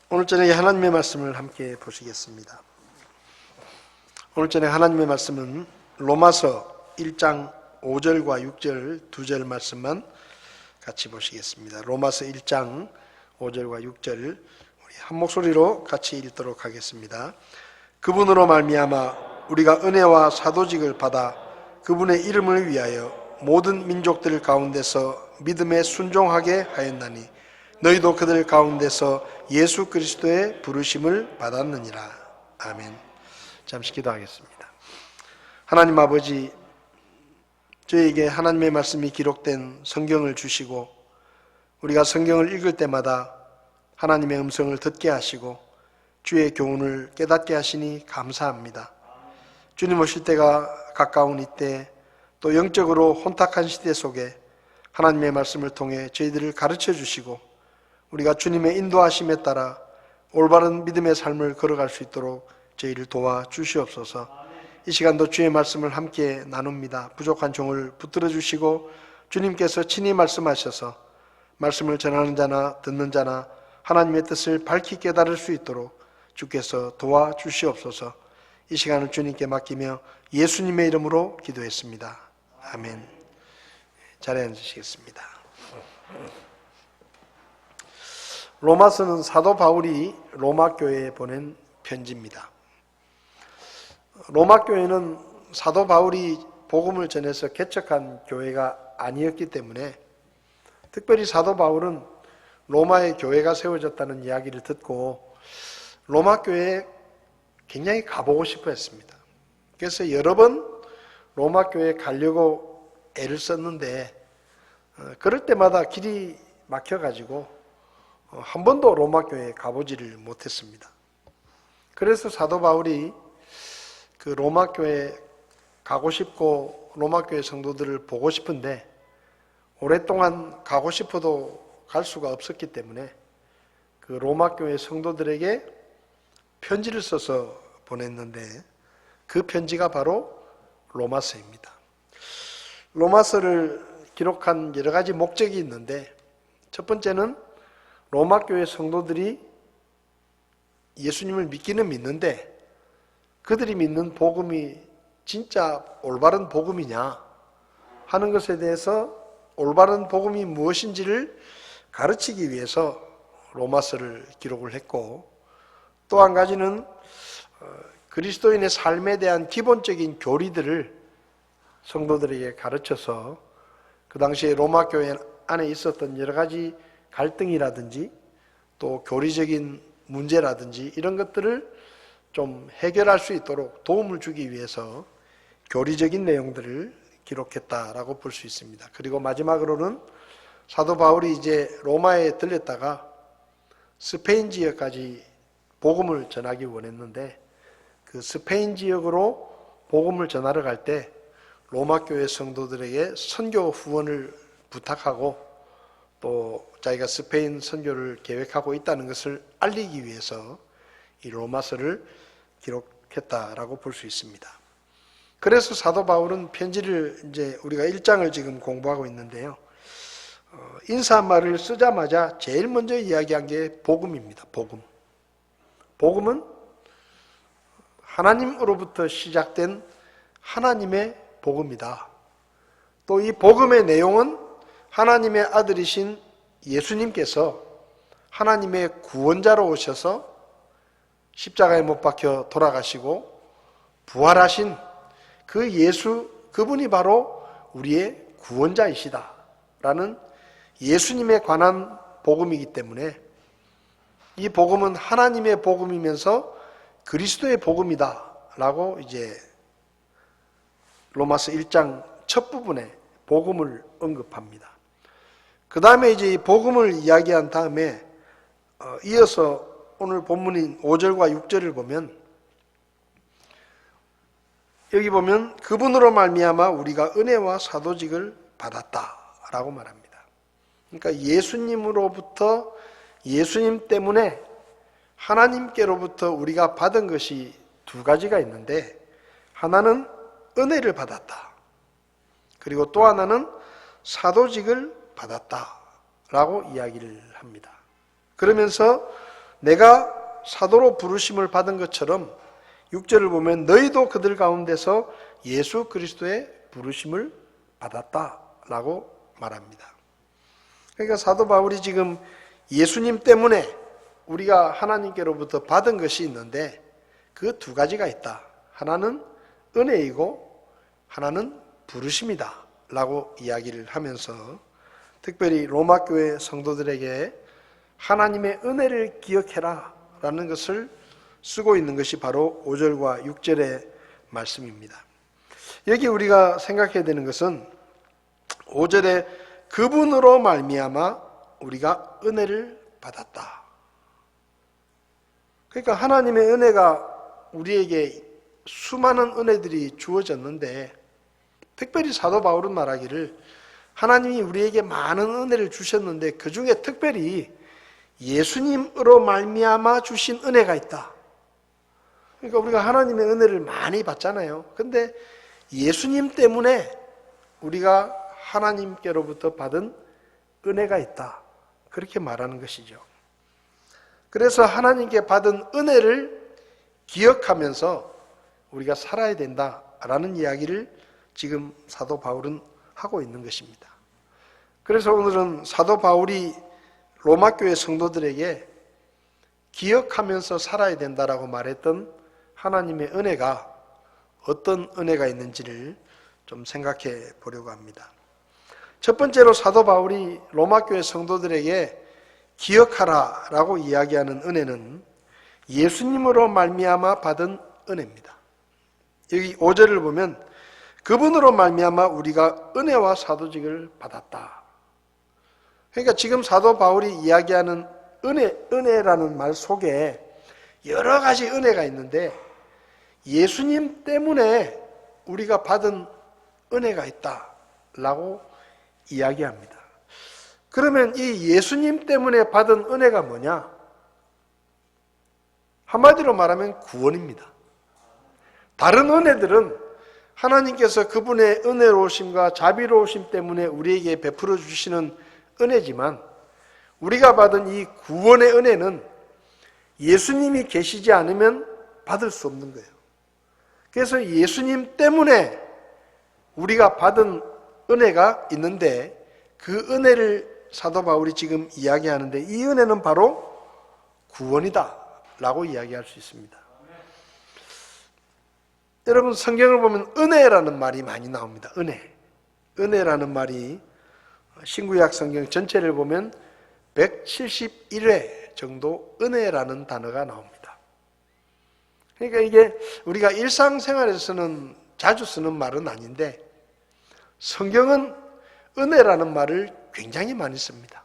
오늘 저녁에 하나님의 말씀을 함께 보시겠습니다. 오늘 저녁에 하나님의 말씀은 로마서 1장 5절과 6절 두 절 말씀만 같이 보시겠습니다. 로마서 1장 5절과 6절 우리 한 목소리로 같이 읽도록 하겠습니다. 그분으로 말미암아 우리가 은혜와 사도직을 받아 그분의 이름을 위하여 모든 민족들 가운데서 믿음에 순종하게 하였나니 너희도 그들 가운데서 예수 그리스도의 부르심을 받았느니라. 아멘. 잠시 기도하겠습니다. 하나님 아버지, 저에게 하나님의 말씀이 기록된 성경을 주시고 우리가 성경을 읽을 때마다 하나님의 음성을 듣게 하시고 주의 교훈을 깨닫게 하시니 감사합니다. 주님 오실 때가 가까운 이때, 또 영적으로 혼탁한 시대 속에 하나님의 말씀을 통해 저희들을 가르쳐 주시고 우리가 주님의 인도하심에 따라 올바른 믿음의 삶을 걸어갈 수 있도록 저희를 도와주시옵소서. 이 시간도 주의 말씀을 함께 나눕니다. 부족한 종을 붙들어 주시고 주님께서 친히 말씀하셔서 말씀을 전하는 자나 듣는 자나 하나님의 뜻을 밝히 깨달을 수 있도록 주께서 도와주시옵소서. 이 시간을 주님께 맡기며 예수님의 이름으로 기도했습니다. 아멘. 자리에 앉으시겠습니다. 로마서는 사도 바울이 로마 교회에 보낸 편지입니다. 로마 교회는 사도 바울이 복음을 전해서 개척한 교회가 아니었기 때문에 특별히 사도 바울은 로마의 교회가 세워졌다는 이야기를 듣고 로마 교회에 굉장히 가보고 싶어 했습니다. 그래서 여러 번 로마 교회에 가려고 애를 썼는데 그럴 때마다 길이 막혀가지고 한 번도 로마 교회에 가보지를 못했습니다. 그래서 사도 바울이 그 로마 교회에 가고 싶고 로마 교회 성도들을 보고 싶은데 오랫동안 가고 싶어도 갈 수가 없었기 때문에 그 로마 교회 성도들에게 편지를 써서 보냈는데 그 편지가 바로 로마서입니다. 로마서를 기록한 여러 가지 목적이 있는데 첫 번째는 로마 교회 성도들이 예수님을 믿기는 믿는데 그들이 믿는 복음이 진짜 올바른 복음이냐 하는 것에 대해서 올바른 복음이 무엇인지를 가르치기 위해서 로마서를 기록을 했고, 또 한 가지는 그리스도인의 삶에 대한 기본적인 교리들을 성도들에게 가르쳐서 그 당시에 로마 교회 안에 있었던 여러 가지 갈등이라든지 또 교리적인 문제라든지 이런 것들을 좀 해결할 수 있도록 도움을 주기 위해서 교리적인 내용들을 기록했다라고 볼 수 있습니다. 그리고 마지막으로는 사도 바울이 이제 로마에 들렸다가 스페인 지역까지 복음을 전하기 원했는데 그 스페인 지역으로 복음을 전하러 갈 때 로마 교회 성도들에게 선교 후원을 부탁하고 또 자기가 스페인 선교를 계획하고 있다는 것을 알리기 위해서 이 로마서를 기록했다라고 볼 수 있습니다. 그래서 사도 바울은 편지를 이제 우리가 1장을 지금 공부하고 있는데요. 인사말을 쓰자마자 제일 먼저 이야기한 게 복음입니다. 복음. 복음은 하나님으로부터 시작된 하나님의 복음이다. 또 이 복음의 내용은 하나님의 아들이신 예수님께서 하나님의 구원자로 오셔서 십자가에 못 박혀 돌아가시고 부활하신 그 예수, 그분이 바로 우리의 구원자이시다 라는 예수님에 관한 복음이기 때문에 이 복음은 하나님의 복음이면서 그리스도의 복음이다 라고 이제 로마서 1장 첫 부분에 복음을 언급합니다. 그 다음에 이제 이 복음을 이야기한 다음에 이어서 오늘 본문인 5절과 6절을 보면 여기 보면 그분으로 말미암아 우리가 은혜와 사도직을 받았다라고 말합니다. 그러니까 예수님으로부터 예수님 때문에 하나님께로부터 우리가 받은 것이 두 가지가 있는데 하나는 은혜를 받았다. 그리고 또 하나는 사도직을 받았다라고 이야기를 합니다. 그러면서 내가 사도로 부르심을 받은 것처럼 6절을 보면 너희도 그들 가운데서 예수 그리스도의 부르심을 받았다라고 말합니다. 그러니까 사도 바울이 지금 예수님 때문에 우리가 하나님께로부터 받은 것이 있는데 그 두 가지가 있다. 하나는 은혜이고 하나는 부르심이다 라고 이야기를 하면서 특별히 로마 교회 성도들에게 하나님의 은혜를 기억해라 라는 것을 쓰고 있는 것이 바로 5절과 6절의 말씀입니다. 여기 우리가 생각해야 되는 것은 5절에 그분으로 말미암아 우리가 은혜를 받았다. 그러니까 하나님의 은혜가 우리에게 수많은 은혜들이 주어졌는데 특별히 사도 바울은 말하기를 하나님이 우리에게 많은 은혜를 주셨는데 그 중에 특별히 예수님으로 말미암아 주신 은혜가 있다. 그러니까 우리가 하나님의 은혜를 많이 받잖아요. 근데 예수님 때문에 우리가 하나님께로부터 받은 은혜가 있다. 그렇게 말하는 것이죠. 그래서 하나님께 받은 은혜를 기억하면서 우리가 살아야 된다라는 이야기를 지금 사도 바울은 하고 있는 것입니다. 그래서 오늘은 사도 바울이 로마 교회 성도들에게 기억하면서 살아야 된다라고 말했던 하나님의 은혜가 어떤 은혜가 있는지를 좀 생각해 보려고 합니다. 첫 번째로 사도 바울이 로마 교회 성도들에게 기억하라라고 이야기하는 은혜는 예수님으로 말미암아 받은 은혜입니다. 여기 5절을 보면 그분으로 말미암아 우리가 은혜와 사도직을 받았다. 그러니까 지금 사도 바울이 이야기하는 은혜라는 말 속에 여러 가지 은혜가 있는데 예수님 때문에 우리가 받은 은혜가 있다라고 이야기합니다. 그러면 이 예수님 때문에 받은 은혜가 뭐냐? 한마디로 말하면 구원입니다. 다른 은혜들은 하나님께서 그분의 은혜로우심과 자비로우심 때문에 우리에게 베풀어 주시는 은혜지만 우리가 받은 이 구원의 은혜는 예수님이 계시지 않으면 받을 수 없는 거예요. 그래서 예수님 때문에 우리가 받은 은혜가 있는데 그 은혜를 사도 바울이 지금 이야기하는데 이 은혜는 바로 구원이다 라고 이야기할 수 있습니다. 여러분 성경을 보면 은혜라는 말이 많이 나옵니다. 은혜라는 말이 신구약 성경 전체를 보면 171회 정도 은혜라는 단어가 나옵니다. 그러니까 이게 우리가 일상생활에서는 자주 쓰는 말은 아닌데 성경은 은혜라는 말을 굉장히 많이 씁니다.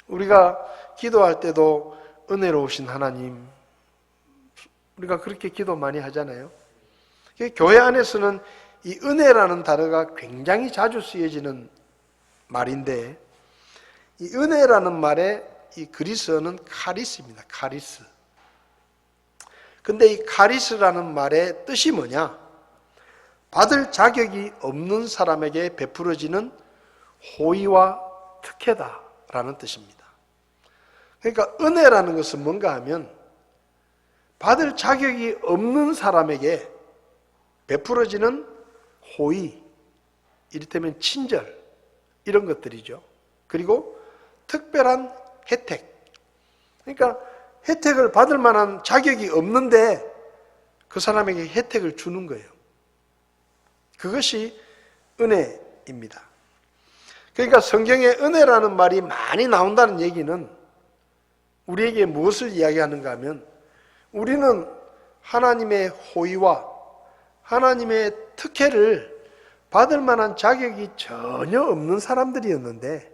우리가 기도할 때도 은혜로우신 하나님, 우리가 그렇게 기도 많이 하잖아요. 교회 안에서는 이 은혜라는 단어가 굉장히 자주 쓰여지는 말인데 이 은혜라는 말의 이 그리스어는 카리스입니다. 카리스. 근데 이 카리스라는 말의 뜻이 뭐냐? 받을 자격이 없는 사람에게 베풀어지는 호의와 특혜다라는 뜻입니다. 그러니까 은혜라는 것은 뭔가 하면 받을 자격이 없는 사람에게 베풀어지는 호의, 이를테면 친절, 이런 것들이죠. 그리고 특별한 혜택. 그러니까 혜택을 받을 만한 자격이 없는데 그 사람에게 혜택을 주는 거예요. 그것이 은혜입니다. 그러니까 성경에 은혜라는 말이 많이 나온다는 얘기는 우리에게 무엇을 이야기하는가 하면 우리는 하나님의 호의와 하나님의 특혜를 받을 만한 자격이 전혀 없는 사람들이었는데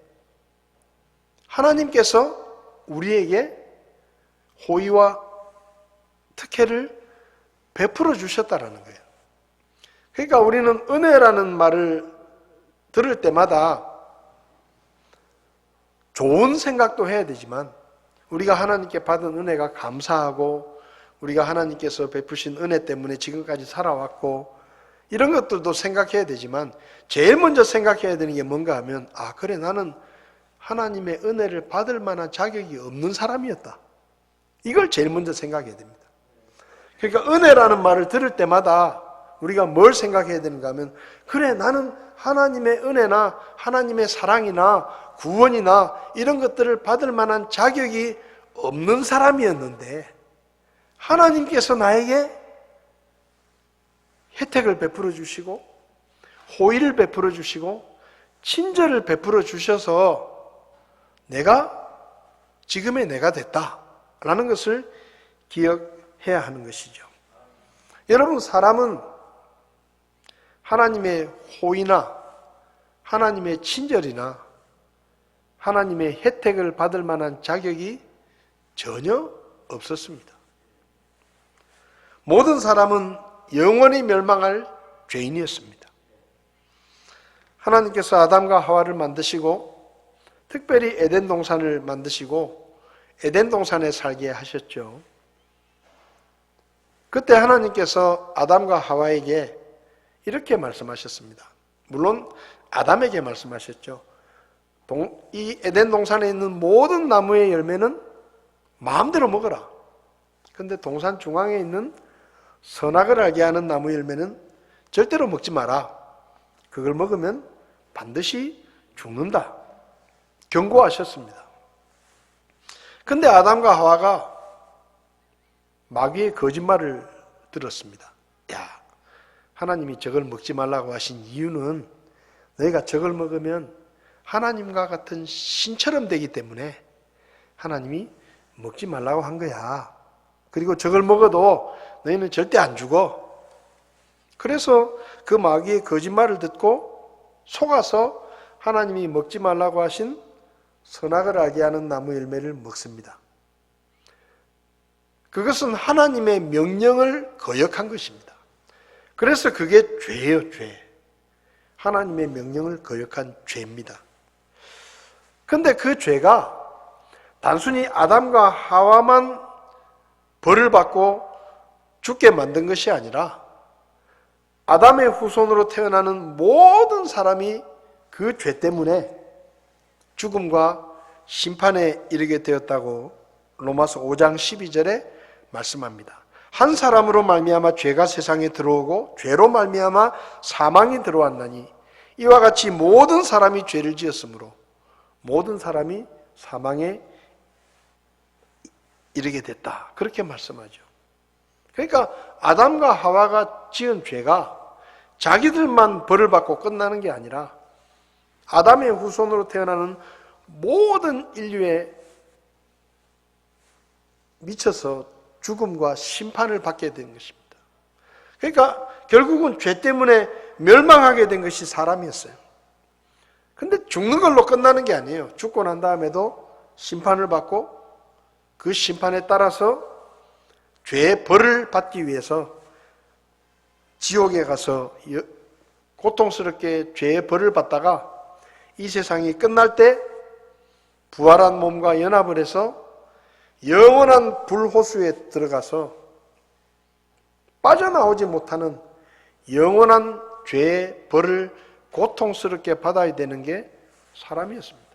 하나님께서 우리에게 호의와 특혜를 베풀어 주셨다라는 거예요. 그러니까 우리는 은혜라는 말을 들을 때마다 좋은 생각도 해야 되지만 우리가 하나님께 받은 은혜가 감사하고 우리가 하나님께서 베푸신 은혜 때문에 지금까지 살아왔고 이런 것들도 생각해야 되지만 제일 먼저 생각해야 되는 게 뭔가 하면 그래 나는 하나님의 은혜를 받을 만한 자격이 없는 사람이었다. 이걸 제일 먼저 생각해야 됩니다. 그러니까 은혜라는 말을 들을 때마다 우리가 뭘 생각해야 되는가 하면, 그래, 나는 하나님의 은혜나 하나님의 사랑이나 구원이나 이런 것들을 받을 만한 자격이 없는 사람이었는데 하나님께서 나에게 혜택을 베풀어 주시고 호의를 베풀어 주시고 친절을 베풀어 주셔서 내가 지금의 내가 됐다라는 것을 기억해야 하는 것이죠. 여러분, 사람은 하나님의 호의나 하나님의 친절이나 하나님의 혜택을 받을 만한 자격이 전혀 없었습니다. 모든 사람은 영원히 멸망할 죄인이었습니다. 하나님께서 아담과 하와를 만드시고 특별히 에덴 동산을 만드시고 에덴 동산에 살게 하셨죠. 그때 하나님께서 아담과 하와에게 이렇게 말씀하셨습니다. 물론 아담에게 말씀하셨죠. 이 에덴 동산에 있는 모든 나무의 열매는 마음대로 먹어라. 그런데 동산 중앙에 있는 선악을 알게 하는 나무 열매는 절대로 먹지 마라. 그걸 먹으면 반드시 죽는다. 경고하셨습니다. 그런데 아담과 하와가 마귀의 거짓말을 들었습니다. 야, 하나님이 저걸 먹지 말라고 하신 이유는 너희가 저걸 먹으면 하나님과 같은 신처럼 되기 때문에 하나님이 먹지 말라고 한 거야. 그리고 저걸 먹어도 너희는 절대 안 죽어. 그래서 그 마귀의 거짓말을 듣고 속아서 하나님이 먹지 말라고 하신 선악을 알게 하는 나무 열매를 먹습니다. 그것은 하나님의 명령을 거역한 것입니다. 그래서 그게 죄예요, 죄. 하나님의 명령을 거역한 죄입니다. 그런데 그 죄가 단순히 아담과 하와만 벌을 받고 죽게 만든 것이 아니라 아담의 후손으로 태어나는 모든 사람이 그 죄 때문에 죽음과 심판에 이르게 되었다고 로마서 5장 12절에 말씀합니다. 한 사람으로 말미암아 죄가 세상에 들어오고 죄로 말미암아 사망이 들어왔나니 이와 같이 모든 사람이 죄를 지었으므로 모든 사람이 사망에 이르게 됐다. 그렇게 말씀하죠. 그러니까 아담과 하와가 지은 죄가 자기들만 벌을 받고 끝나는 게 아니라 아담의 후손으로 태어나는 모든 인류에 미쳐서 죽음과 심판을 받게 된 것입니다. 그러니까 결국은 죄 때문에 멸망하게 된 것이 사람이었어요. 근데 죽는 걸로 끝나는 게 아니에요. 죽고 난 다음에도 심판을 받고 그 심판에 따라서 죄의 벌을 받기 위해서 지옥에 가서 고통스럽게 죄의 벌을 받다가 이 세상이 끝날 때 부활한 몸과 연합을 해서 영원한 불호수에 들어가서 빠져나오지 못하는 영원한 죄의 벌을 고통스럽게 받아야 되는 게 사람이었습니다.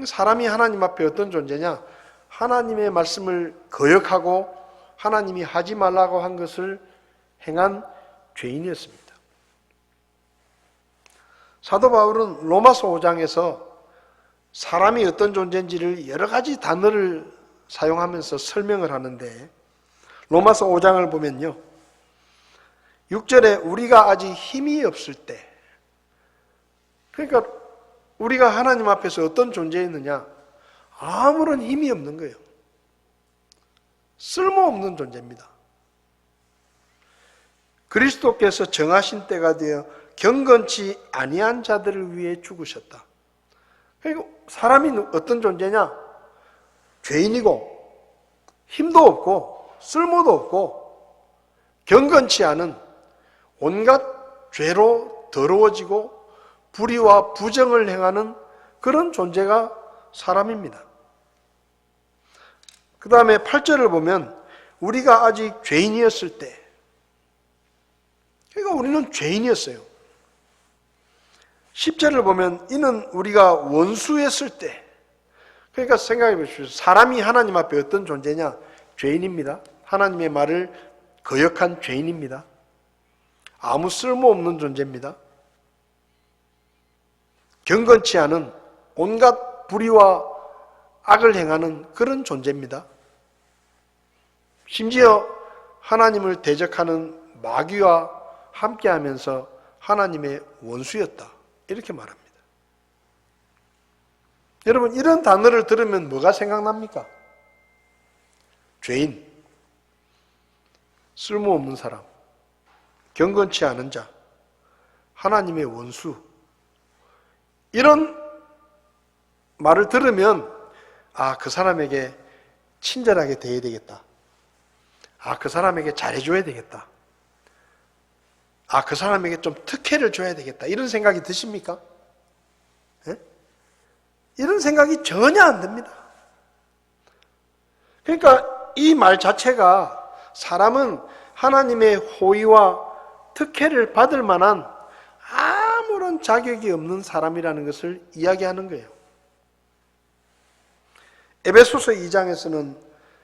사람이 하나님 앞에 어떤 존재냐? 하나님의 말씀을 거역하고 하나님이 하지 말라고 한 것을 행한 죄인이었습니다. 사도 바울은 로마서 5장에서 사람이 어떤 존재인지를 여러 가지 단어를 사용하면서 설명을 하는데 로마서 5장을 보면요. 6절에 우리가 아직 힘이 없을 때, 그러니까 우리가 하나님 앞에서 어떤 존재였느냐? 아무런 힘이 없는 거예요. 쓸모없는 존재입니다. 그리스도께서 정하신 때가 되어 경건치 아니한 자들을 위해 죽으셨다. 그리고 사람이 어떤 존재냐? 죄인이고 힘도 없고 쓸모도 없고 경건치 않은 온갖 죄로 더러워지고 불의와 부정을 행하는 그런 존재가 사람입니다. 그 다음에 8절을 보면 우리가 아직 죄인이었을 때, 그러니까 우리는 죄인이었어요. 10절을 보면 이는 우리가 원수였을 때, 그러니까 생각해 보십시오. 사람이 하나님 앞에 어떤 존재냐? 죄인입니다. 하나님의 말을 거역한 죄인입니다. 아무 쓸모없는 존재입니다. 경건치 않은 온갖 불의와 악을 행하는 그런 존재입니다. 심지어 하나님을 대적하는 마귀와 함께하면서 하나님의 원수였다. 이렇게 말합니다. 여러분, 이런 단어를 들으면 뭐가 생각납니까? 죄인, 쓸모없는 사람, 경건치 않은 자, 하나님의 원수. 이런 말을 들으면 그 사람에게 친절하게 대해야 되겠다. 그 사람에게 잘해줘야 되겠다. 그 사람에게 좀 특혜를 줘야 되겠다. 이런 생각이 드십니까? 예? 이런 생각이 전혀 안 듭니다. 그러니까 이 말 자체가 사람은 하나님의 호의와 특혜를 받을 만한 아무런 자격이 없는 사람이라는 것을 이야기하는 거예요. 에베소서 2장에서는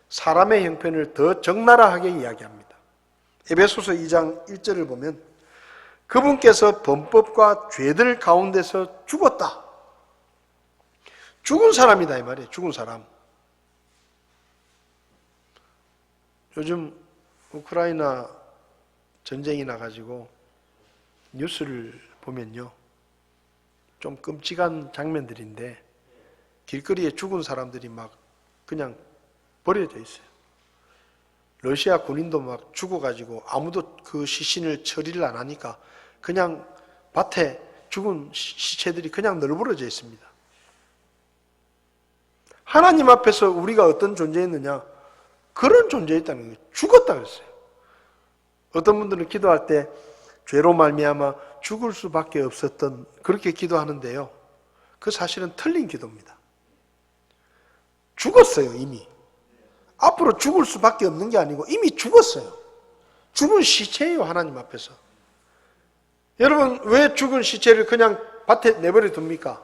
사람의 형편을 더 적나라하게 이야기합니다. 에베소서 2장 1절을 보면 그분께서 범법과 죄들 가운데서 죽었다. 죽은 사람이다 이 말이에요. 죽은 사람. 요즘 우크라이나 전쟁이 나가지고 뉴스를 보면요, 좀 끔찍한 장면들인데 길거리에 죽은 사람들이 막 그냥 버려져 있어요. 러시아 군인도 막 죽어가지고 아무도 그 시신을 처리를 안 하니까 그냥 밭에 죽은 시체들이 그냥 널브러져 있습니다. 하나님 앞에서 우리가 어떤 존재였느냐? 그런 존재였다는 거예요. 죽었다 그랬어요. 어떤 분들은 기도할 때 죄로 말미암아 죽을 수밖에 없었던, 그렇게 기도하는데요, 그 사실은 틀린 기도입니다. 죽었어요. 이미. 앞으로 죽을 수밖에 없는 게 아니고 이미 죽었어요. 죽은 시체예요. 하나님 앞에서. 여러분, 왜 죽은 시체를 그냥 밭에 내버려 둡니까?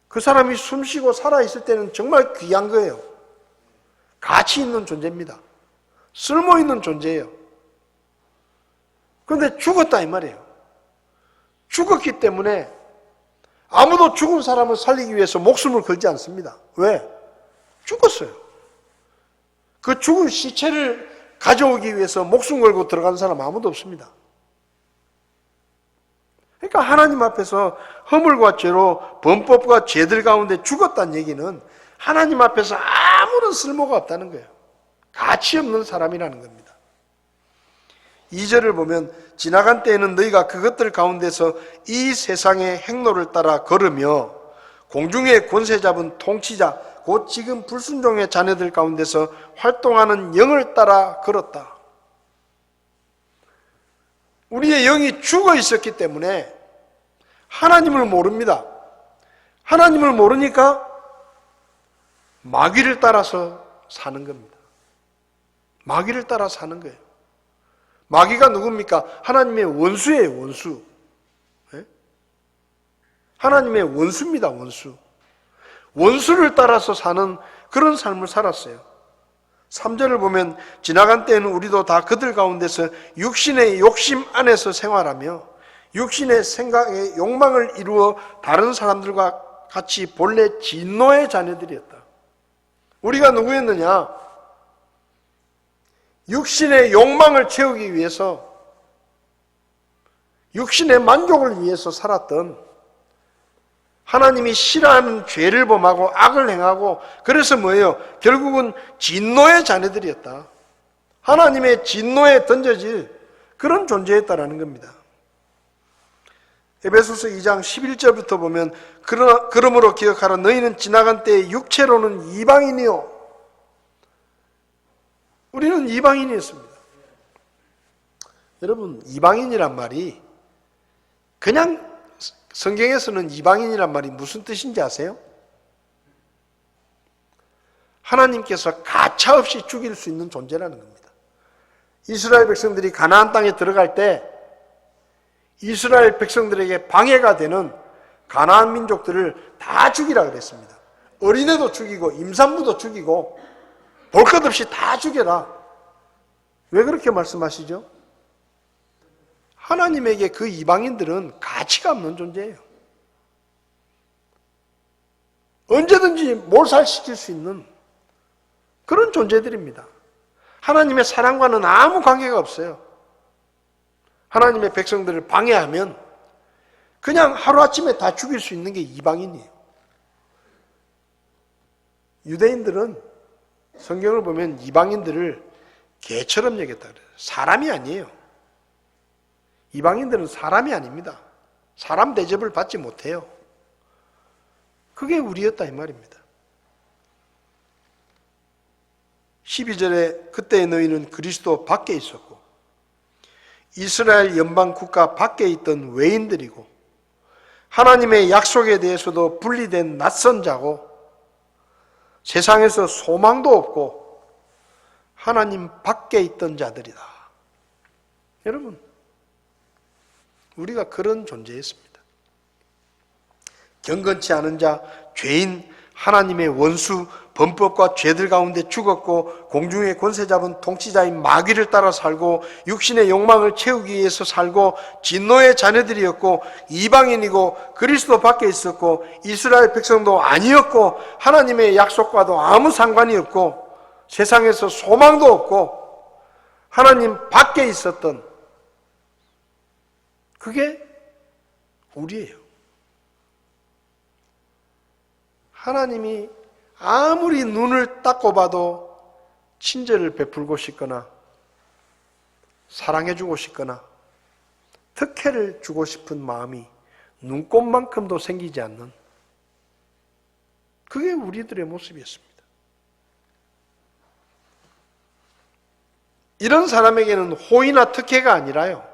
그 사람이 숨쉬고 살아있을 때는 정말 귀한 거예요. 가치 있는 존재입니다. 쓸모있는 존재예요. 그런데 죽었다 이 말이에요. 죽었기 때문에 아무도 죽은 사람을 살리기 위해서 목숨을 걸지 않습니다. 왜? 죽었어요. 그 죽은 시체를 가져오기 위해서 목숨 걸고 들어간 사람 아무도 없습니다. 그러니까 하나님 앞에서 허물과 죄로 범법과 죄들 가운데 죽었다는 얘기는 하나님 앞에서 아무런 쓸모가 없다는 거예요. 가치 없는 사람이라는 겁니다. 2절을 보면 지나간 때에는 너희가 그것들 가운데서 이 세상의 행로를 따라 걸으며 공중의 권세 잡은 통치자 곧 지금 불순종의 자녀들 가운데서 활동하는 영을 따라 걸었다. 우리의 영이 죽어 있었기 때문에 하나님을 모릅니다. 하나님을 모르니까 마귀를 따라서 사는 겁니다. 마귀를 따라 사는 거예요. 마귀가 누굽니까? 하나님의 원수예요. 원수. 네? 하나님의 원수입니다. 원수. 원수를 따라서 사는 그런 삶을 살았어요. 3절을 보면 지나간 때에는 우리도 다 그들 가운데서 육신의 욕심 안에서 생활하며 육신의 생각에 욕망을 이루어 다른 사람들과 같이 본래 진노의 자녀들이었다. 우리가 누구였느냐? 육신의 욕망을 채우기 위해서, 육신의 만족을 위해서 살았던, 하나님이 싫어하는 죄를 범하고 악을 행하고, 그래서 뭐예요? 결국은 진노의 자녀들이었다. 하나님의 진노에 던져질 그런 존재였다라는 겁니다. 에베소서 2장 11절부터 보면 그러므로 기억하라. 너희는 지나간 때에 육체로는 이방인이요. 우리는 이방인이었습니다. 여러분, 이방인이란 말이 그냥 성경에서는 이방인이란 말이 무슨 뜻인지 아세요? 하나님께서 가차없이 죽일 수 있는 존재라는 겁니다. 이스라엘 백성들이 가나안 땅에 들어갈 때 이스라엘 백성들에게 방해가 되는 가나안 민족들을 다 죽이라 그랬습니다. 어린애도 죽이고 임산부도 죽이고 볼 것 없이 다 죽여라. 왜 그렇게 말씀하시죠? 하나님에게 그 이방인들은 가치가 없는 존재예요. 언제든지 몰살시킬 수 있는 그런 존재들입니다. 하나님의 사랑과는 아무 관계가 없어요. 하나님의 백성들을 방해하면 그냥 하루아침에 다 죽일 수 있는 게 이방인이에요. 유대인들은 성경을 보면 이방인들을 개처럼 여겼다 그래요. 사람이 아니에요. 이방인들은 사람이 아닙니다. 사람 대접을 받지 못해요. 그게 우리였다 이 말입니다. 12절에 그때 너희는 그리스도 밖에 있었고 이스라엘 연방 국가 밖에 있던 외인들이고 하나님의 약속에 대해서도 분리된 낯선 자고 세상에서 소망도 없고 하나님 밖에 있던 자들이다. 여러분, 우리가 그런 존재였습니다. 경건치 않은 자, 죄인, 하나님의 원수, 범법과 죄들 가운데 죽었고 공중의 권세 잡은 통치자인 마귀를 따라 살고 육신의 욕망을 채우기 위해서 살고 진노의 자녀들이었고 이방인이고 그리스도 밖에 있었고 이스라엘 백성도 아니었고 하나님의 약속과도 아무 상관이 없고 세상에서 소망도 없고 하나님 밖에 있었던 그게 우리예요. 하나님이 아무리 눈을 닦고 봐도 친절을 베풀고 싶거나 사랑해주고 싶거나 특혜를 주고 싶은 마음이 눈꼽만큼도 생기지 않는 그게 우리들의 모습이었습니다. 이런 사람에게는 호의나 특혜가 아니라요.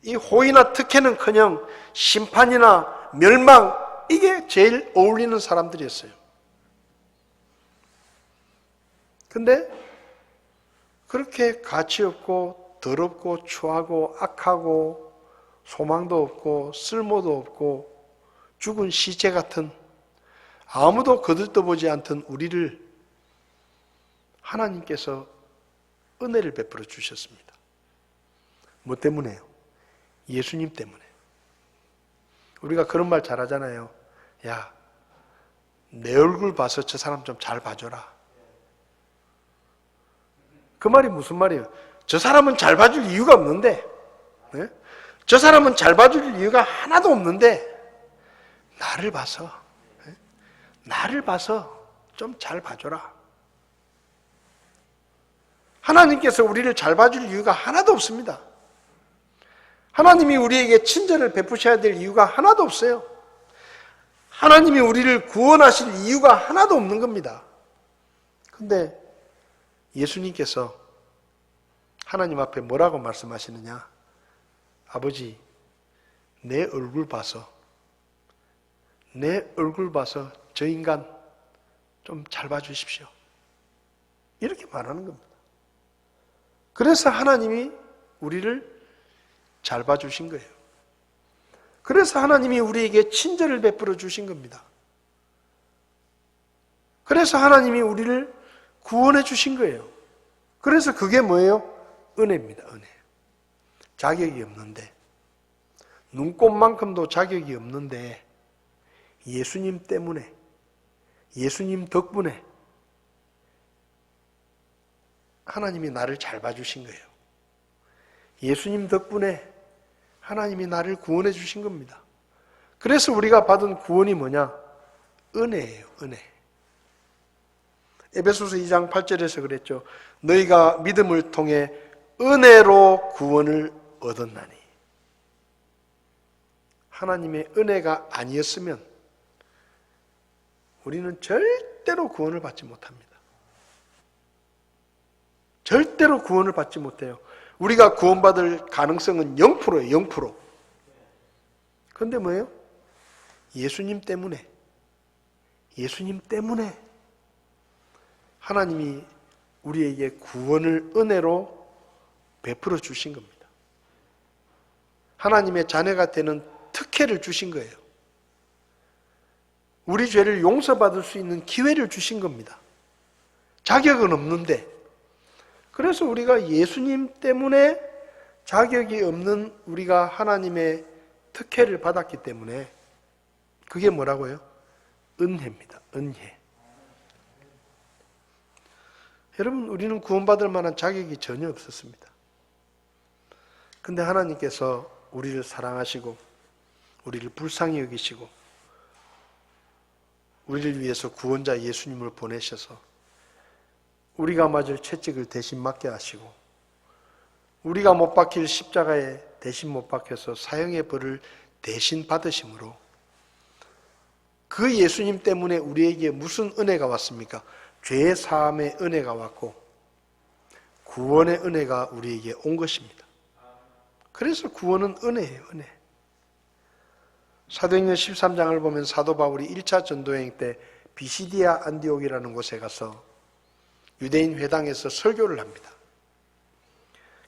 이 호의나 특혜는커녕 심판이나 멸망 이게 제일 어울리는 사람들이었어요. 근데 그렇게 가치 없고 더럽고 추하고 악하고 소망도 없고 쓸모도 없고 죽은 시체 같은 아무도 거들떠보지 않던 우리를 하나님께서 은혜를 베풀어 주셨습니다. 뭐 때문에요? 예수님 때문에. 우리가 그런 말 잘하잖아요. 야, 내 얼굴 봐서 저 사람 좀 잘 봐줘라. 그 말이 무슨 말이에요? 저 사람은 잘 봐줄 이유가 없는데, 네? 저 사람은 잘 봐줄 이유가 하나도 없는데, 나를 봐서, 네? 나를 봐서 좀 잘 봐줘라. 하나님께서 우리를 잘 봐줄 이유가 하나도 없습니다. 하나님이 우리에게 친절을 베푸셔야 될 이유가 하나도 없어요. 하나님이 우리를 구원하실 이유가 하나도 없는 겁니다. 근데 예수님께서 하나님 앞에 뭐라고 말씀하시느냐? 아버지, 내 얼굴 봐서 저 인간 좀 잘 봐주십시오. 이렇게 말하는 겁니다. 그래서 하나님이 우리를 잘 봐주신 거예요. 그래서 하나님이 우리에게 친절을 베풀어 주신 겁니다. 그래서 하나님이 우리를 구원해 주신 거예요. 그래서 그게 뭐예요? 은혜입니다. 은혜. 자격이 없는데, 눈꼽만큼도 자격이 없는데 예수님 때문에, 예수님 덕분에 하나님이 나를 잘 봐주신 거예요. 예수님 덕분에 하나님이 나를 구원해 주신 겁니다. 그래서 우리가 받은 구원이 뭐냐? 은혜예요. 은혜. 에베소서 2장 8절에서 그랬죠. 너희가 믿음을 통해 은혜로 구원을 얻었나니. 하나님의 은혜가 아니었으면 우리는 절대로 구원을 받지 못합니다. 절대로 구원을 받지 못해요. 우리가 구원받을 가능성은 0%예요. 0%. 그런데 뭐예요? 예수님 때문에 하나님이 우리에게 구원을 은혜로 베풀어 주신 겁니다. 하나님의 자녀가 되는 특혜를 주신 거예요. 우리 죄를 용서받을 수 있는 기회를 주신 겁니다. 자격은 없는데. 그래서 우리가 예수님 때문에 자격이 없는 우리가 하나님의 특혜를 받았기 때문에 그게 뭐라고요? 은혜입니다. 은혜. 여러분, 우리는 구원받을 만한 자격이 전혀 없었습니다. 근데 하나님께서 우리를 사랑하시고 우리를 불쌍히 여기시고 우리를 위해서 구원자 예수님을 보내셔서 우리가 맞을 채찍을 대신 맞게 하시고 우리가 못 박힐 십자가에 대신 못 박혀서 사형의 벌을 대신 받으심으로 그 예수님 때문에 우리에게 무슨 은혜가 왔습니까? 죄 사함의 은혜가 왔고 구원의 은혜가 우리에게 온 것입니다. 그래서 구원은 은혜예요. 은혜. 사도행전 13장을 보면 사도 바울이 1차 전도여행 때 비시디아 안디옥이라는 곳에 가서 유대인 회당에서 설교를 합니다.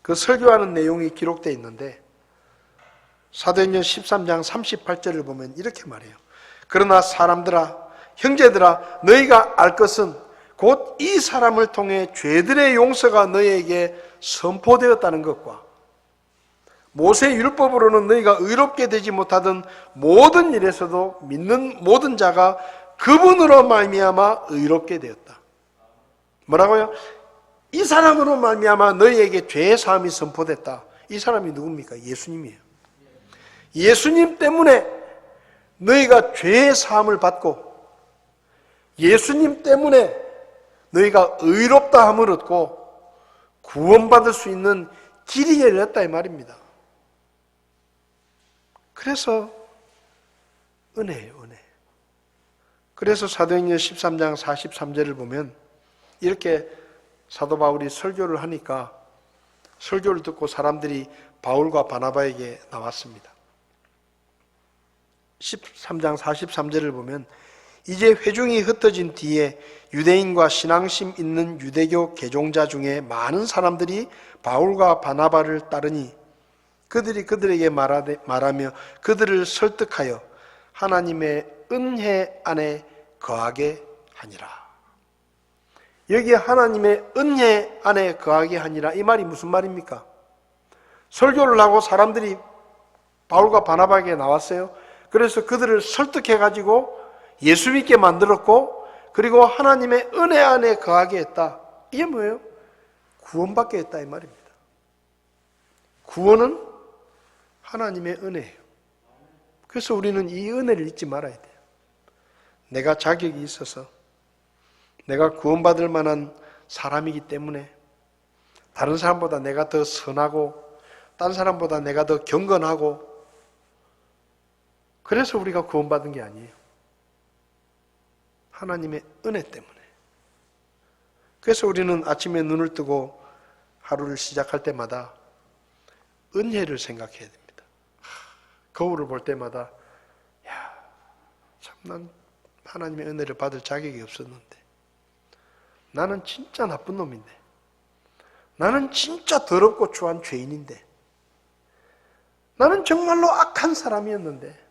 그 설교하는 내용이 기록되어 있는데 사도행전 13장 38절을 보면 이렇게 말해요. 그러나 사람들아, 형제들아, 너희가 알 것은 곧 이 사람을 통해 죄들의 용서가 너희에게 선포되었다는 것과 모세 율법으로는 너희가 의롭게 되지 못하던 모든 일에서도 믿는 모든 자가 그분으로 말미암아 의롭게 되었다. 뭐라고요? 이 사람으로 말미암아 너희에게 죄의 사함이 선포됐다. 이 사람이 누굽니까? 예수님이에요. 예수님 때문에 너희가 죄의 사함을 받고 예수님 때문에 너희가 의롭다 함을 얻고 구원받을 수 있는 길이 열렸다 이 말입니다. 그래서 은혜예요, 은혜. 그래서 사도행전 13장 43절을 보면 이렇게 사도 바울이 설교를 하니까 설교를 듣고 사람들이 바울과 바나바에게 나왔습니다. 13장 43절을 보면 이제 회중이 흩어진 뒤에 유대인과 신앙심 있는 유대교 개종자 중에 많은 사람들이 바울과 바나바를 따르니 그들이 그들에게 말하며 그들을 설득하여 하나님의 은혜 안에 거하게 하니라. 여기 하나님의 은혜 안에 거하게 하니라 이 말이 무슨 말입니까? 설교를 하고 사람들이 바울과 바나바에게 나왔어요. 그래서 그들을 설득해가지고 예수 믿게 만들었고 그리고 하나님의 은혜 안에 거하게 했다. 이게 뭐예요? 구원받게 했다 이 말입니다. 구원은 하나님의 은혜예요. 그래서 우리는 이 은혜를 잊지 말아야 돼요. 내가 자격이 있어서 내가 구원받을 만한 사람이기 때문에 다른 사람보다 내가 더 선하고 다른 사람보다 내가 더 경건하고 그래서 우리가 구원받은 게 아니에요. 하나님의 은혜 때문에. 그래서 우리는 아침에 눈을 뜨고 하루를 시작할 때마다 은혜를 생각해야 됩니다. 거울을 볼 때마다 참 난 하나님의 은혜를 받을 자격이 없었는데 나는 진짜 나쁜 놈인데 나는 진짜 더럽고 추한 죄인인데 나는 정말로 악한 사람이었는데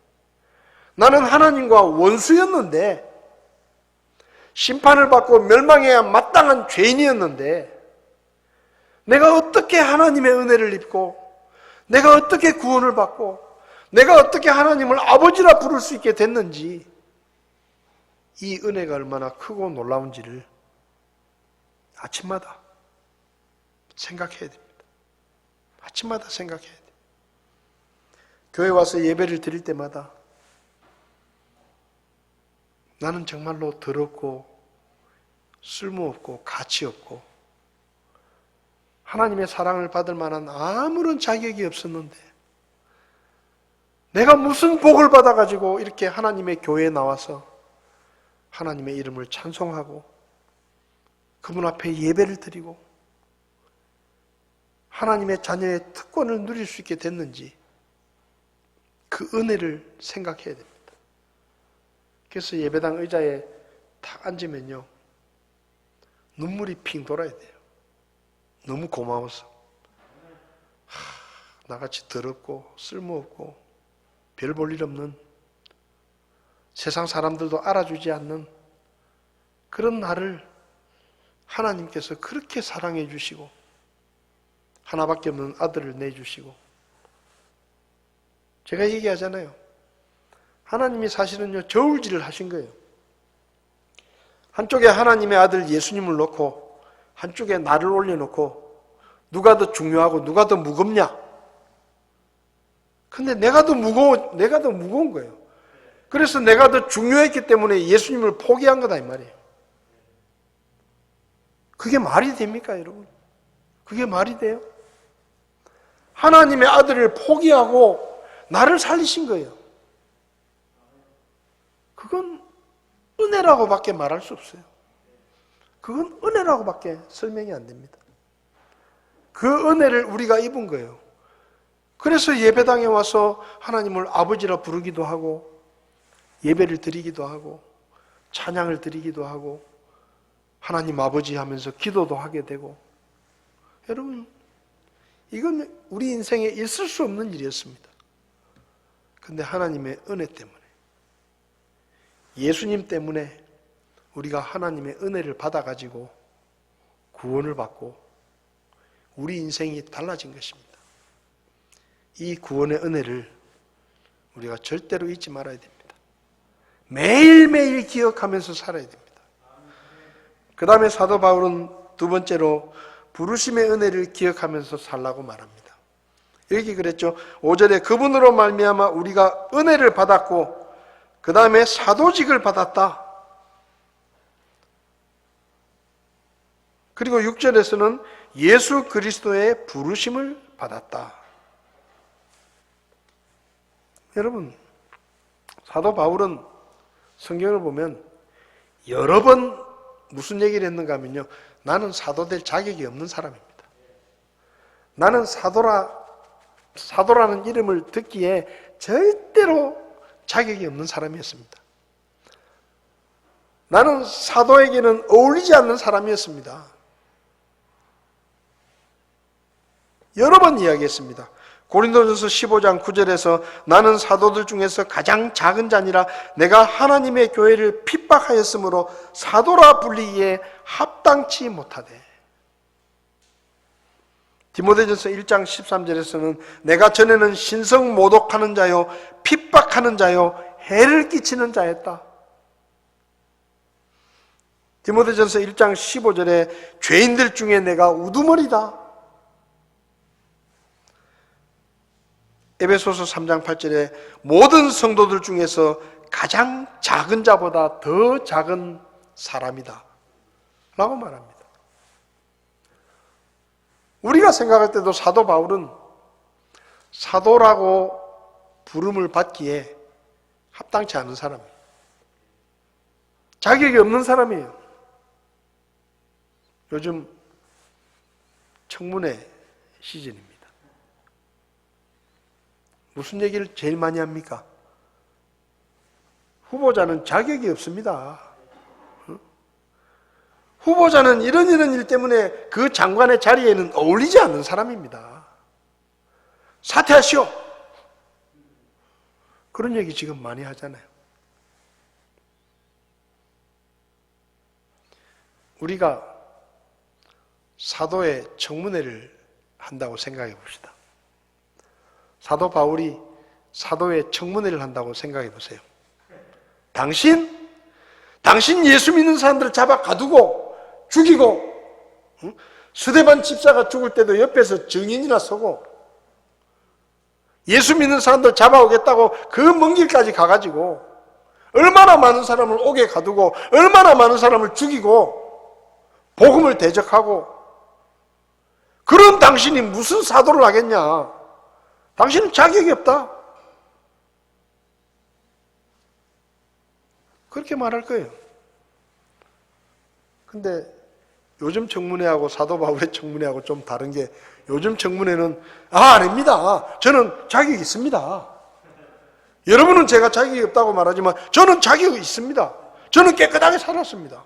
나는 하나님과 원수였는데 심판을 받고 멸망해야 마땅한 죄인이었는데 내가 어떻게 하나님의 은혜를 입고 내가 어떻게 구원을 받고 내가 어떻게 하나님을 아버지라 부를 수 있게 됐는지 이 은혜가 얼마나 크고 놀라운지를 아침마다 생각해야 됩니다. 아침마다 생각해야 돼요. 교회 와서 예배를 드릴 때마다 나는 정말로 더럽고 쓸모없고 가치없고 하나님의 사랑을 받을 만한 아무런 자격이 없었는데 내가 무슨 복을 받아가지고 이렇게 하나님의 교회에 나와서 하나님의 이름을 찬송하고 그분 앞에 예배를 드리고 하나님의 자녀의 특권을 누릴 수 있게 됐는지 그 은혜를 생각해야 됩니다. 그래서 예배당 의자에 탁 앉으면요 눈물이 핑 돌아야 돼요. 너무 고마워서 나같이 더럽고 쓸모없고 별 볼 일 없는 세상 사람들도 알아주지 않는 그런 나를 하나님께서 그렇게 사랑해 주시고 하나밖에 없는 아들을 내주시고, 제가 얘기하잖아요. 하나님이 사실은요 저울질을 하신 거예요. 한쪽에 하나님의 아들 예수님을 놓고 한쪽에 나를 올려놓고 누가 더 중요하고 누가 더 무겁냐? 근데 내가 더 무거운 거예요. 그래서 내가 더 중요했기 때문에 예수님을 포기한 거다 이 말이에요. 그게 말이 됩니까, 여러분? 그게 말이 돼요? 하나님의 아들을 포기하고 나를 살리신 거예요. 그건 은혜라고밖에 말할 수 없어요. 그건 은혜라고밖에 설명이 안 됩니다. 그 은혜를 우리가 입은 거예요. 그래서 예배당에 와서 하나님을 아버지라 부르기도 하고 예배를 드리기도 하고 찬양을 드리기도 하고 하나님 아버지 하면서 기도도 하게 되고, 여러분 이건 우리 인생에 있을 수 없는 일이었습니다. 근데 하나님의 은혜 때문에, 예수님 때문에 우리가 하나님의 은혜를 받아가지고 구원을 받고 우리 인생이 달라진 것입니다. 이 구원의 은혜를 우리가 절대로 잊지 말아야 됩니다. 매일매일 기억하면서 살아야 됩니다. 그 다음에 사도 바울은 두 번째로 부르심의 은혜를 기억하면서 살라고 말합니다. 여기 그랬죠. 5절에 그분으로 말미암아 우리가 은혜를 받았고 그 다음에 사도직을 받았다. 그리고 6절에서는 예수 그리스도의 부르심을 받았다. 여러분, 사도 바울은 성경을 보면 여러 번 무슨 얘기를 했는가 하면요, 나는 사도 될 자격이 없는 사람입니다. 나는 사도라는 이름을 듣기에 절대로 자격이 없는 사람이었습니다. 나는 사도에게는 어울리지 않는 사람이었습니다. 여러 번 이야기했습니다. 고린도전서 15장 9절에서 나는 사도들 중에서 가장 작은 자니라 내가 하나님의 교회를 핍박하였으므로 사도라 불리기에 합당치 못하되. 디모데전서 1장 13절에서는 내가 전에는 신성 모독하는 자요 핍박하는 자요 해를 끼치는 자였다. 디모데전서 1장 15절에 죄인들 중에 내가 우두머리다. 에베소서 3장 8절에 모든 성도들 중에서 가장 작은 자보다 더 작은 사람이다 라고 말합니다. 우리가 생각할 때도 사도 바울은 사도라고 부름을 받기에 합당치 않은 사람이에요. 자격이 없는 사람이에요. 요즘 청문회 시즌입니다. 무슨 얘기를 제일 많이 합니까? 후보자는 자격이 없습니다. 후보자는 이런 일 때문에 그 장관의 자리에는 어울리지 않는 사람입니다. 사퇴하시오. 그런 얘기 지금 많이 하잖아요. 우리가 사도의 청문회를 한다고 생각해 봅시다. 사도 바울이 사도의 청문회를 한다고 생각해 보세요. 당신 예수 믿는 사람들을 잡아 가두고 죽이고, 스데반 집사가 죽을 때도 옆에서 증인이나 서고, 예수 믿는 사람들 잡아오겠다고 그 먼 길까지 가가지고 얼마나 많은 사람을 옥에 가두고 얼마나 많은 사람을 죽이고 복음을 대적하고, 그런 당신이 무슨 사도를 하겠냐? 당신은 자격이 없다. 그렇게 말할 거예요. 근데 요즘 청문회하고 사도 바울의 청문회하고 좀 다른 게, 요즘 청문회는 아닙니다. 저는 자격이 있습니다. 여러분은 제가 자격이 없다고 말하지만 저는 자격이 있습니다. 저는 깨끗하게 살았습니다.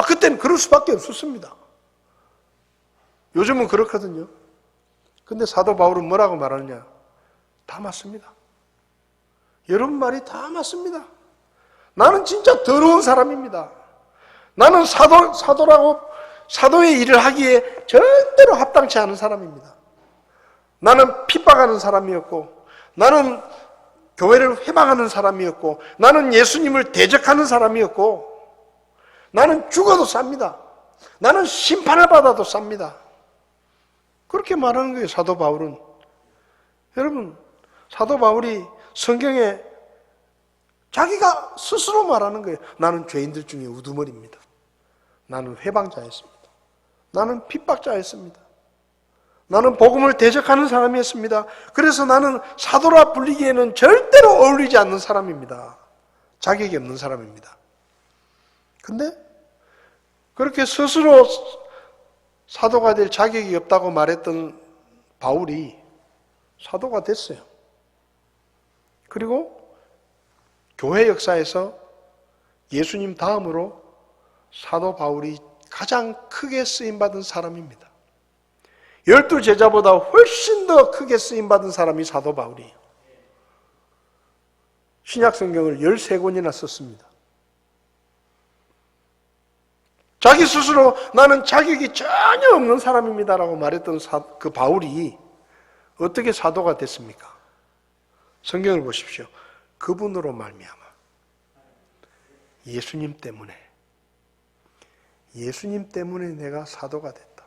그때는 그럴 수밖에 없었습니다. 요즘은 그렇거든요. 근데 사도 바울은 뭐라고 말하느냐? 다 맞습니다. 여러분 말이 다 맞습니다. 나는 진짜 더러운 사람입니다. 나는 사도라고 사도의 일을 하기에 절대로 합당치 않은 사람입니다. 나는 핍박하는 사람이었고, 나는 교회를 회방하는 사람이었고, 나는 예수님을 대적하는 사람이었고, 나는 죽어도 쌉니다. 나는 심판을 받아도 쌉니다. 그렇게 말하는 거예요, 사도 바울은. 여러분, 사도 바울이 성경에 자기가 스스로 말하는 거예요. 나는 죄인들 중에 우두머리입니다. 나는 회방자였습니다. 나는 핍박자였습니다. 나는 복음을 대적하는 사람이었습니다. 그래서 나는 사도라 불리기에는 절대로 어울리지 않는 사람입니다. 자격이 없는 사람입니다. 근데 그렇게 스스로 사도가 될 자격이 없다고 말했던 바울이 사도가 됐어요. 그리고 교회 역사에서 예수님 다음으로 사도 바울이 가장 크게 쓰임받은 사람입니다. 12제자보다 훨씬 더 크게 쓰임받은 사람이 사도 바울이에요. 신약성경을 13권이나 썼습니다. 자기 스스로 나는 자격이 전혀 없는 사람입니다라고 말했던 그 바울이 어떻게 사도가 됐습니까? 성경을 보십시오. 그분으로 말미암아 예수님 때문에 내가 사도가 됐다.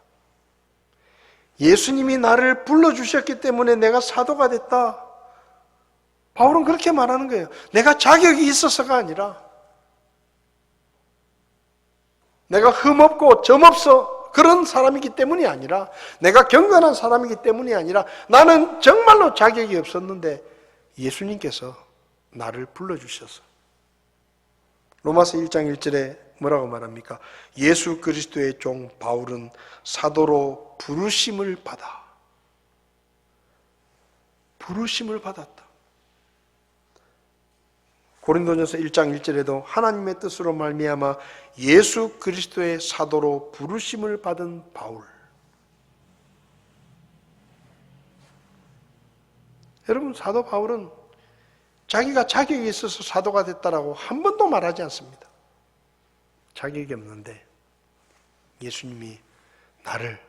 예수님이 나를 불러주셨기 때문에 내가 사도가 됐다. 바울은 그렇게 말하는 거예요. 내가 자격이 있어서가 아니라, 내가 흠없고 점없어 그런 사람이기 때문이 아니라, 내가 경건한 사람이기 때문이 아니라, 나는 정말로 자격이 없었는데 예수님께서 나를 불러주셔서. 로마서 1장 1절에 뭐라고 말합니까? 예수 그리스도의 종 바울은 사도로 부르심을 받았다. 고린도전서 1장 1절에도 하나님의 뜻으로 말미암아 예수 그리스도의 사도로 부르심을 받은 바울. 여러분, 사도 바울은 자기가 자격이 있어서 사도가 됐다라고 한 번도 말하지 않습니다. 자격이 없는데 예수님이 나를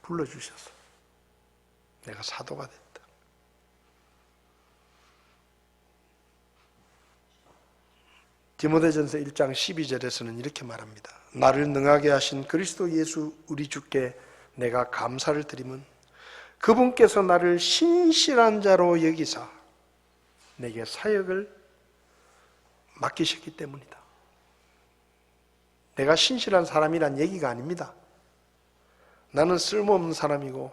불러주셔서 내가 사도가 됐다. 디모데전서 1장 12절에서는 이렇게 말합니다. 나를 능하게 하신 그리스도 예수 우리 주께 내가 감사를 드리면 그분께서 나를 신실한 자로 여기사 내게 사역을 맡기셨기 때문이다. 내가 신실한 사람이란 얘기가 아닙니다. 나는 쓸모없는 사람이고,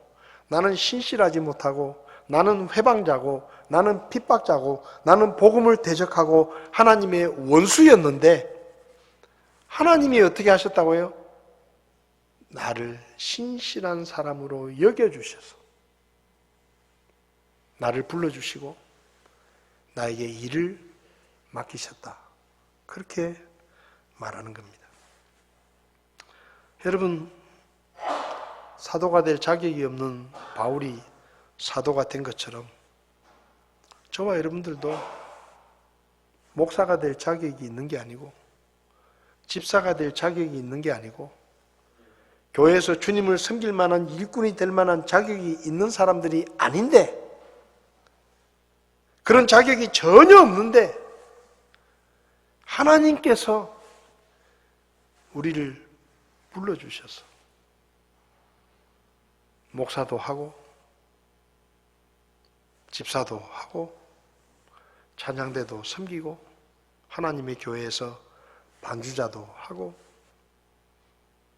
나는 신실하지 못하고, 나는 회방자고, 나는 핍박자고, 나는 복음을 대적하고 하나님의 원수였는데 하나님이 어떻게 하셨다고요? 나를 신실한 사람으로 여겨주셔서 나를 불러주시고 나에게 일을 맡기셨다. 그렇게 말하는 겁니다. 여러분, 사도가 될 자격이 없는 바울이 사도가 된 것처럼 저와 여러분들도 목사가 될 자격이 있는 게 아니고, 집사가 될 자격이 있는 게 아니고, 교회에서 주님을 섬길 만한 일꾼이 될 만한 자격이 있는 사람들이 아닌데, 그런 자격이 전혀 없는데 하나님께서 우리를 불러주셔서 목사도 하고 집사도 하고 찬양대도 섬기고 하나님의 교회에서 반주자도 하고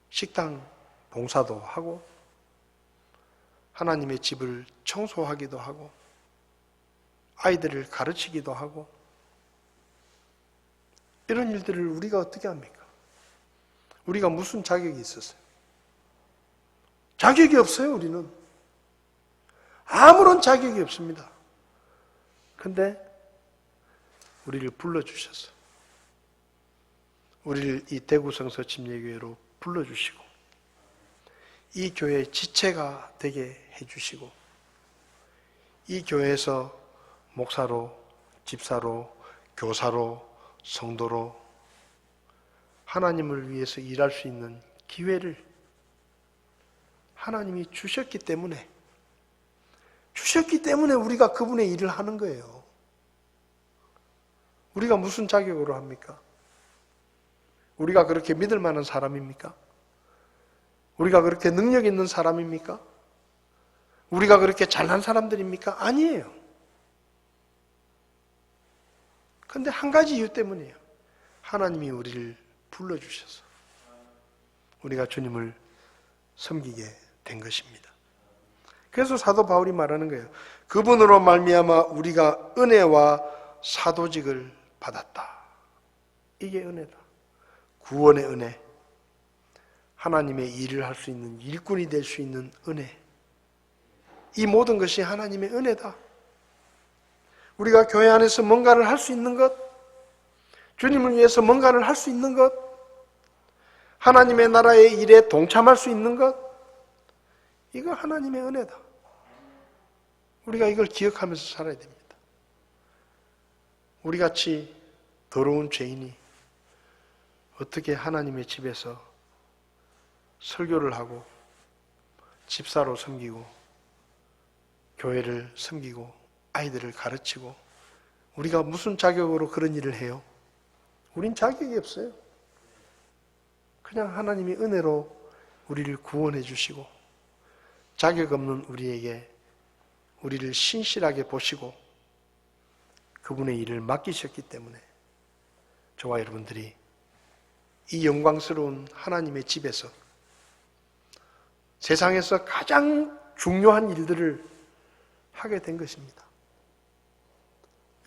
식당 봉사도 하고 하나님의 집을 청소하기도 하고 아이들을 가르치기도 하고 이런 일들을 우리가 어떻게 합니까? 우리가 무슨 자격이 있었어요? 자격이 없어요, 우리는. 아무런 자격이 없습니다. 근데 우리를 불러주셔서 우리를 이 대구성서 침례교회로 불러주시고 이 교회의 지체가 되게 해주시고 이 교회에서 목사로, 집사로, 교사로, 성도로 하나님을 위해서 일할 수 있는 기회를 하나님이 주셨기 때문에 우리가 그분의 일을 하는 거예요. 우리가 무슨 자격으로 합니까? 우리가 그렇게 믿을 만한 사람입니까? 우리가 그렇게 능력 있는 사람입니까? 우리가 그렇게 잘난 사람들입니까? 아니에요. 그런데 한 가지 이유 때문이에요. 하나님이 우리를 불러주셔서 우리가 주님을 섬기게 된 것입니다. 그래서 사도 바울이 말하는 거예요. 그분으로 말미암아 우리가 은혜와 사도직을 받았다. 이게 은혜다. 구원의 은혜, 하나님의 일을 할 수 있는 일꾼이 될 수 있는 은혜, 이 모든 것이 하나님의 은혜다. 우리가 교회 안에서 뭔가를 할 수 있는 것, 주님을 위해서 뭔가를 할 수 있는 것, 하나님의 나라의 일에 동참할 수 있는 것, 이거 하나님의 은혜다. 우리가 이걸 기억하면서 살아야 됩니다. 우리같이 더러운 죄인이 어떻게 하나님의 집에서 설교를 하고 집사로 섬기고 교회를 섬기고 아이들을 가르치고 우리가 무슨 자격으로 그런 일을 해요? 우린 자격이 없어요. 그냥 하나님이 은혜로 우리를 구원해 주시고 자격 없는 우리에게 우리를 신실하게 보시고 그분의 일을 맡기셨기 때문에 저와 여러분들이 이 영광스러운 하나님의 집에서 세상에서 가장 중요한 일들을 하게 된 것입니다.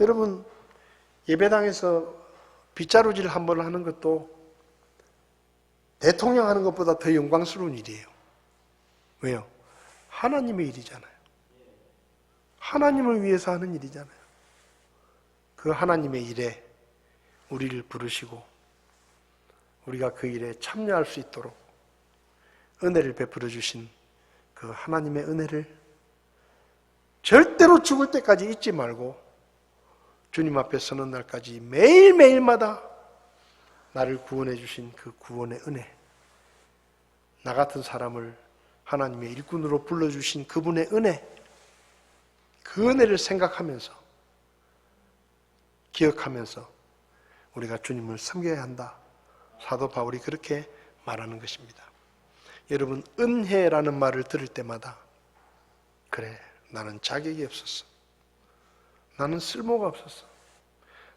여러분, 예배당에서 빗자루질 한 번 하는 것도 대통령 하는 것보다 더 영광스러운 일이에요. 왜요? 하나님의 일이잖아요. 하나님을 위해서 하는 일이잖아요. 그 하나님의 일에 우리를 부르시고 우리가 그 일에 참여할 수 있도록 은혜를 베풀어 주신 그 하나님의 은혜를 절대로 죽을 때까지 잊지 말고 주님 앞에 서는 날까지 매일매일마다 나를 구원해 주신 그 구원의 은혜, 나 같은 사람을 하나님의 일꾼으로 불러주신 그분의 은혜, 그 은혜를 생각하면서 기억하면서 우리가 주님을 섬겨야 한다. 사도 바울이 그렇게 말하는 것입니다. 여러분, 은혜라는 말을 들을 때마다 그래, 나는 자격이 없었어. 나는 쓸모가 없었어.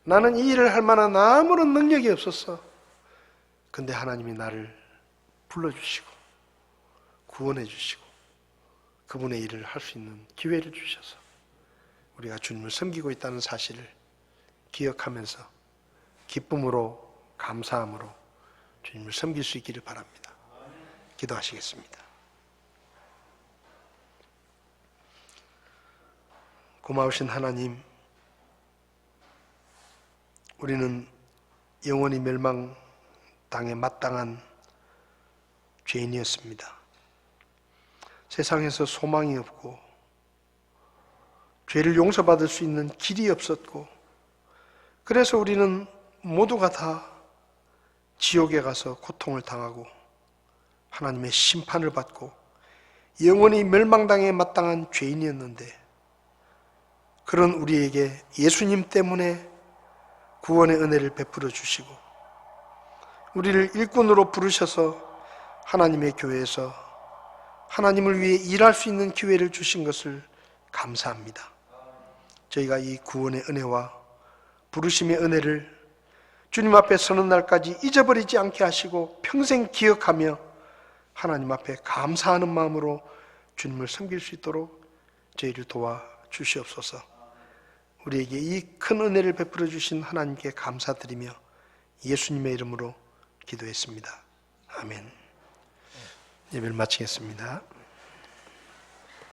나는 이 일을 할 만한 아무런 능력이 없었어. 근데 하나님이 나를 불러주시고 구원해 주시고 그분의 일을 할 수 있는 기회를 주셔서 우리가 주님을 섬기고 있다는 사실을 기억하면서 기쁨으로 감사함으로 주님을 섬길 수 있기를 바랍니다. 기도하시겠습니다. 고마우신 하나님, 우리는 영원히 멸망당에 마땅한 죄인이었습니다. 세상에서 소망이 없고 죄를 용서받을 수 있는 길이 없었고 그래서 우리는 모두가 다 지옥에 가서 고통을 당하고 하나님의 심판을 받고 영원히 멸망당에 마땅한 죄인이었는데 그런 우리에게 예수님 때문에 구원의 은혜를 베풀어 주시고 우리를 일꾼으로 부르셔서 하나님의 교회에서 하나님을 위해 일할 수 있는 기회를 주신 것을 감사합니다. 저희가 이 구원의 은혜와 부르심의 은혜를 주님 앞에 서는 날까지 잊어버리지 않게 하시고 평생 기억하며 하나님 앞에 감사하는 마음으로 주님을 섬길 수 있도록 저희를 도와주시옵소서. 우리에게 이 큰 은혜를 베풀어 주신 하나님께 감사드리며 예수님의 이름으로 기도했습니다. 아멘. 예배를 마치겠습니다.